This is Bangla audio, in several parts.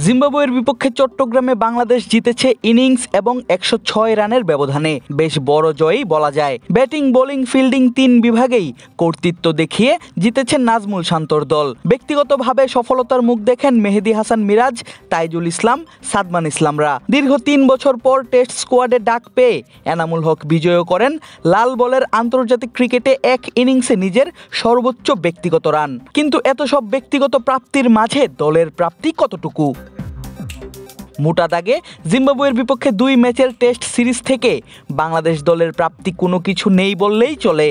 জিম্বাবুয়ের বিপক্ষে চট্টগ্রামে বাংলাদেশ জিতেছে ইনিংস এবং 106 রানের ব্যবধানে। বেশ বড় জয়ই বলা যায়। ব্যাটিং, বোলিং, ফিল্ডিং 3 বিভাগেই কর্তৃত্ব দেখিয়ে জিতেছেন নাজমুল শান্তর দল। ব্যক্তিগতভাবে সফলতার মুখ দেখেন মেহেদী হাসান মিরাজ, তাইজুল ইসলাম, সাদমান ইসলামরা। দীর্ঘ 3 বছর পর টেস্ট স্কোয়াডে ডাক পেয়ে এনামুল হক বিজয়ও করেন লাল বলের আন্তর্জাতিক ক্রিকেটে এক ইনিংসে নিজের সর্বোচ্চ ব্যক্তিগত রান। কিন্তু এত সব ব্যক্তিগত প্রাপ্তির মাঝে দলের প্রাপ্তি কতটুকু? মোটা দাগে জিম্বাবুয়ের বিপক্ষে 2 ম্যাচের টেস্ট সিরিজ থেকে বাংলাদেশ দলের প্রাপ্তি কোনো কিছু নেই বললেই চলে।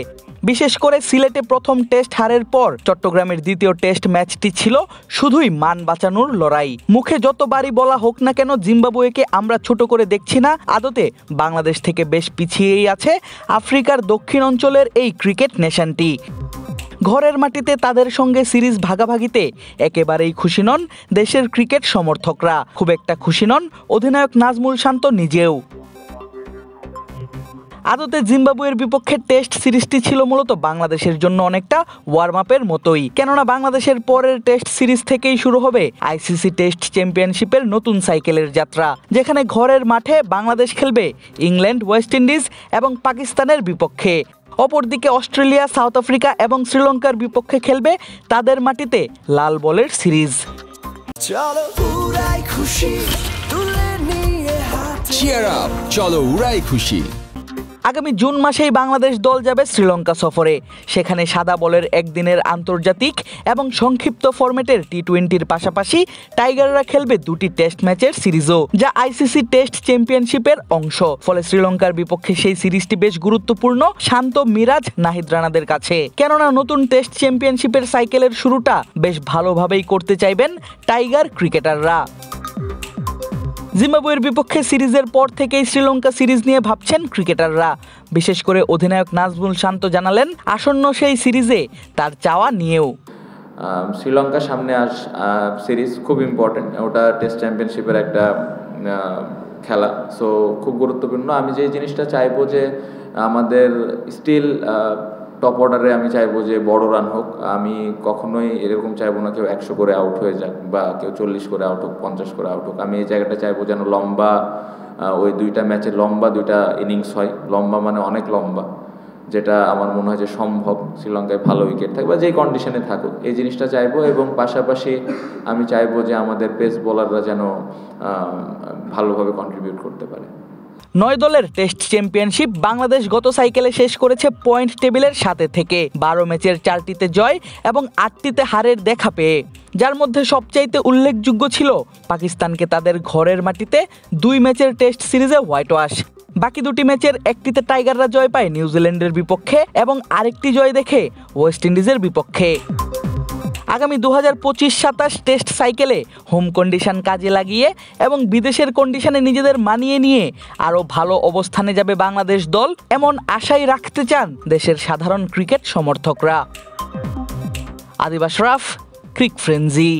বিশেষ করে সিলেটে প্রথম টেস্ট হারের পর চট্টগ্রামের দ্বিতীয় টেস্ট ম্যাচটি ছিল শুধুই মান বাঁচানোর লড়াই। মুখে যতবারই বলা হোক না কেন জিম্বাবুয়েকে আমরা ছোট করে দেখছি না, আদতে বাংলাদেশ থেকে বেশ পিছিয়েই আছে আফ্রিকার দক্ষিণ অঞ্চলের এই ক্রিকেট নেশনটি। ঘরের মাটিতে তাদের সঙ্গে সিরিজ ভাগাভাগিতে একেবারেই খুশি নন দেশের ক্রিকেট সমর্থকরা। খুব একটা খুশি নন অধিনায়ক নাজমুল শান্ত নিজেও। আদতে জিম্বাবুয়ের বিপক্ষে টেস্ট সিরিজটি ছিল মূলত বাংলাদেশের জন্য অনেকটা ওয়ার্ম আপের মতোই। কেননা বাংলাদেশের পরের টেস্ট সিরিজ থেকেই শুরু হবে আইসিসি টেস্ট চ্যাম্পিয়নশিপের নতুন সাইকেলের যাত্রা, যেখানে ঘরের মাঠে বাংলাদেশ খেলবে ইংল্যান্ড, ওয়েস্ট ইন্ডিজ এবং পাকিস্তানের বিপক্ষে। অপরদিকে অস্ট্রেলিয়া, সাউথ আফ্রিকা এবং শ্রীলঙ্কার বিপক্ষে খেলবে তাদের মাটিতে লাল বলের সিরিজ। চলো উড়াই খুশি। আগামী জুন মাসেই বাংলাদেশ দল যাবে শ্রীলঙ্কা সফরে। সেখানে সাদা বলের একদিনের আন্তর্জাতিক এবং সংক্ষিপ্ত ফরম্যাটের টি-20-র পাশাপাশি টাইগাররা খেলবে 2টি টেস্ট ম্যাচের সিরিজও, যা আইসিসি টেস্ট চ্যাম্পিয়নশিপের অংশ। ফলে শ্রীলঙ্কার বিপক্ষে সেই সিরিজটি বেশ গুরুত্বপূর্ণ শান্ত, মিরাজ, নাহিদ রানাদের কাছে। কেননা নতুন টেস্ট চ্যাম্পিয়নশিপের সাইকেলের শুরুটা বেশ ভালোভাবেই করতে চাইবেন টাইগার ক্রিকেটাররা। জিম্বাবুয়ের বিপক্ষে সিরিজের পর থেকেই শ্রীলঙ্কা সিরিজ নিয়ে ভাবছেন ক্রিকেটাররা। বিশেষ করে অধিনায়ক নাজমুল শান্ত জানালেন আসন্ন সেই সিরিজে তার চাওয়া নিয়েও। শ্রীলঙ্কার সামনে সিরিজ খুব ইম্পর্টেন্ট, ওটা টেস্ট চ্যাম্পিয়নশিপের একটা খেলা, সো খুব গুরুত্বপূর্ণ। আমি যে জিনিসটা চাইবো যে আমাদের স্টিল টপ অর্ডারে আমি চাইবো যে বড় রান হোক। আমি কখনোই এরকম চাইবো না কেউ 100 করে আউট হয়ে যাক বা কেউ 40 করে আউট হোক, 50 করে আউট হোক। আমি এই জায়গাটা চাইবো যেন লম্বা ওই 2টা ম্যাচে লম্বা 2টা ইনিংস হয়। লম্বা মানে অনেক লম্বা, যেটা আমার মনে হয় যে সম্ভব। শ্রীলঙ্কায় ভালো উইকেট থাকবে, যেই কন্ডিশনে থাকুক এই জিনিসটা চাইবো। এবং পাশাপাশি আমি চাইবো যে আমাদের পেস বোলাররা যেন ভালোভাবে কন্ট্রিবিউট করতে পারে। 9 দলের টেস্ট চ্যাম্পিয়নশিপ বাংলাদেশ গত সাইকেলে শেষ করেছে পয়েন্ট টেবিলের সাথে থেকে। 12 ম্যাচের 4টিতে জয় এবং 8টিতে হারের দেখা পেয়ে, যার মধ্যে সবচাইতে উল্লেখযোগ্য ছিল পাকিস্তানকে তাদের ঘরের মাটিতে 2 ম্যাচের টেস্ট সিরিজে হোয়াইট ওয়াশ। বাকি 2টি ম্যাচের একটিতে টাইগাররা জয় পায় নিউজিল্যান্ডের বিপক্ষে এবং আরেকটি জয় দেখে ওয়েস্ট ইন্ডিজের বিপক্ষে। আগামী 2025-27 টেস্ট সাইকেলে হোম কন্ডিশন কাজে লাগিয়ে এবং বিদেশের কন্ডিশনে নিজেদের মানিয়ে নিয়ে আরও ভালো অবস্থানে যাবে বাংলাদেশ দল, এমন আশাই রাখতে চান দেশের সাধারণ ক্রিকেট সমর্থকরা। আদিব আশরাফ, ক্রিক ফ্রেন্জি।